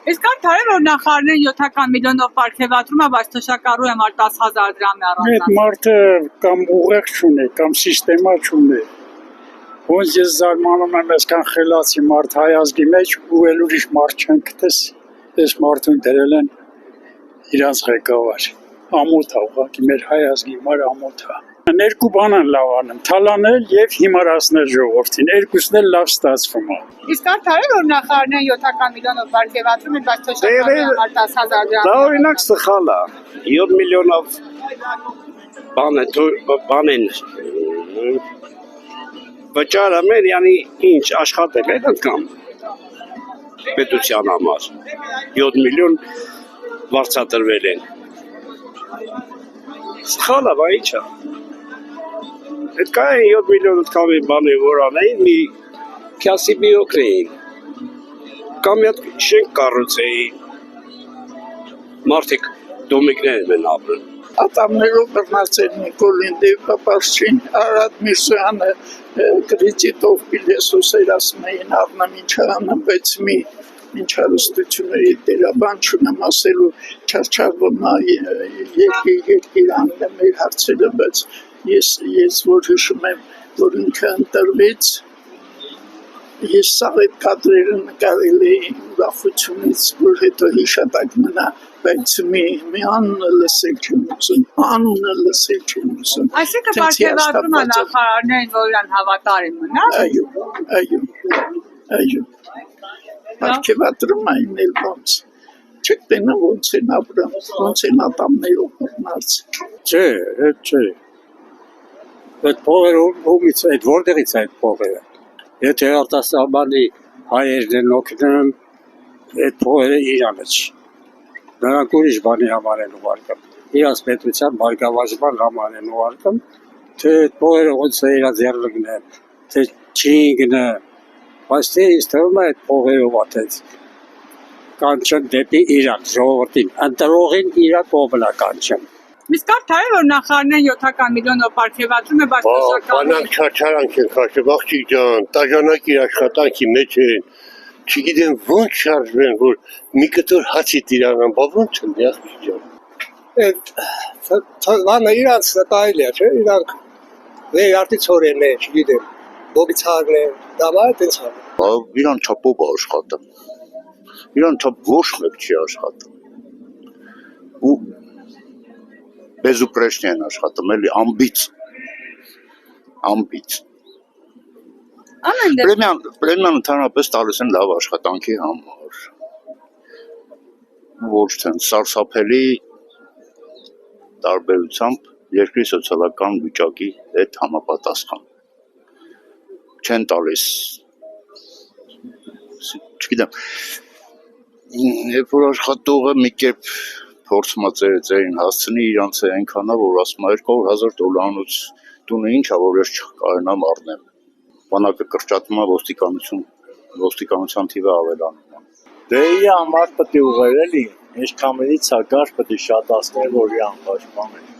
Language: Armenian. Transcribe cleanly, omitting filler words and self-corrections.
Իսկ արդարը որ նախարարները 7 միլիոնով պարգևատրում է, բայց թշակառու եմ 10,000 դրամի առանձնացնում։ Այդ մարդը կամ ուղեղ չունի, կամ սիստեմա չունի։ Ոնց ես զարմանում եմ այսքան խելացի մարդ հայ ազգի մեջ ու էլ ուրիշ մարդ չեն գտես, այս մարդուն դրել են իրանց ղեկավար։ Ամոթ է ուղղակի մեր հայ ազգի համար ամոթ է։ Երկու բան են լավ անում՝ թալանել եւ հիմարացնել ժողովրդին։ Երկուսն էլ լավ ստացվում է։ Իսկ արդարը որ նախարարները 7 միլիոնով պարգևատրում են, բայց թշակառու եմ 10,000 դրամի։ Դա օրինակ սխալ է։ 7 միլիոնով բան են վճարը մեր, յանի ինչ աշխատել են կամ պետության համար 7 միլիոն վարձատրվել են։ Սխալ է, բա ինչ է։ Այդ կային 7 միլիոն կամի բանի որ անեին, մի քյասի բիոքրեին, կամ մի հատ շենք կառուցեին, մարդիկ դոմիկներ են ապրել։ Ատամներով բռնացել Նիկոլին Դեվպապարչին, Արադ Միրզոյանը կրիծիտով պիլեսոսեր ասում էին առնամ ինչ անեմ, բայց մի ինչ հարստությունների դերաբան չունեմ ասելու չարչարվում երկիր անգլը մեր հարցերը, բայց ես որ հիշում եմ, որ ինքը ընտրվեց, ես սաղ այդ կադրերը նկարել էի ուրախությունից, որ հետո հիշատակ մնա, բայց մի անունը լսել չեմ ուզում, անունը լսել չեմ ուզում։ Այսինքն պարգևատրում է նախարարներին, որ իրան հավատարիմ մնա։ Այո։ Պարգևատրում այն էլ ոնց։ Չեք տենը ոնց են ապրում, ոնց են ատամներով բռնած։ Չէ։ Այդ փողերը ումից, այդ որտեղից է այդ փողերը։ Եթե արտասահմանի հայերն են օգնում, այդ փողերը իրանը չի։ Նրանք ուրիշ բանի համար են ուղարկում։ Իրաց պետության բարգավաճման համար են ուղարկում, թե այդ փողերը ոնց է իրաց եղլգնեն, թե չի գնը։ Բայց թե ինձ թվում է այդ փողերով ատեց կանչեն դեպի իրան, ժողովրդին, ընտրողին իրա կողմն է կանչում։ Իսկ արդարը որ նախարարները 7 միլիոնով պարգևատրում են, բայց թշակառու Բանակ չարչարանք են քաշում, աղջիկ ջան, տաժանակի աշխատանքի մեջ են, չգիտեմ ոնց շարժվեն, որ մի կտոր հացի տիրանան, բա ոնց են աղջիկ ջան։ Այդ բանը իրանց նկարել է, չէ՞, իրանք վերարտի ցորեն է, չգիտեմ, բոբիցարն է, դա բա այդպես է։ Իրան չափով է աշխատում։ Իրան չափ ոչ մեկ չի աշխատում։ Ու Բեզուպրեշնի են աշխատում, էլի ամբից։ Պրեմիան ընդհանրապես տալիս են լավ աշխատանքի համար։ Ոչ թե սարսափելի տարբերությամբ երկրի սոցիալական վիճակի հետ համապատասխան։ Չեն տալիս, չգիտեմ, երբ որ աշխատողը մի կերպ փորձում է ծերին հասցնի իրանց է այնքանա, որ ասում է 200,000 դոլարանոց տունը ինչ է, որ ես չկարենամ առնեմ։ Բանակը կրճատում է ոստիկանության թիվը ավելանում։ Դե իր համար պետք է ուղղել էլի, ինչքան մից է գար պետք է շատացնել, որ իրան պաշտպանել։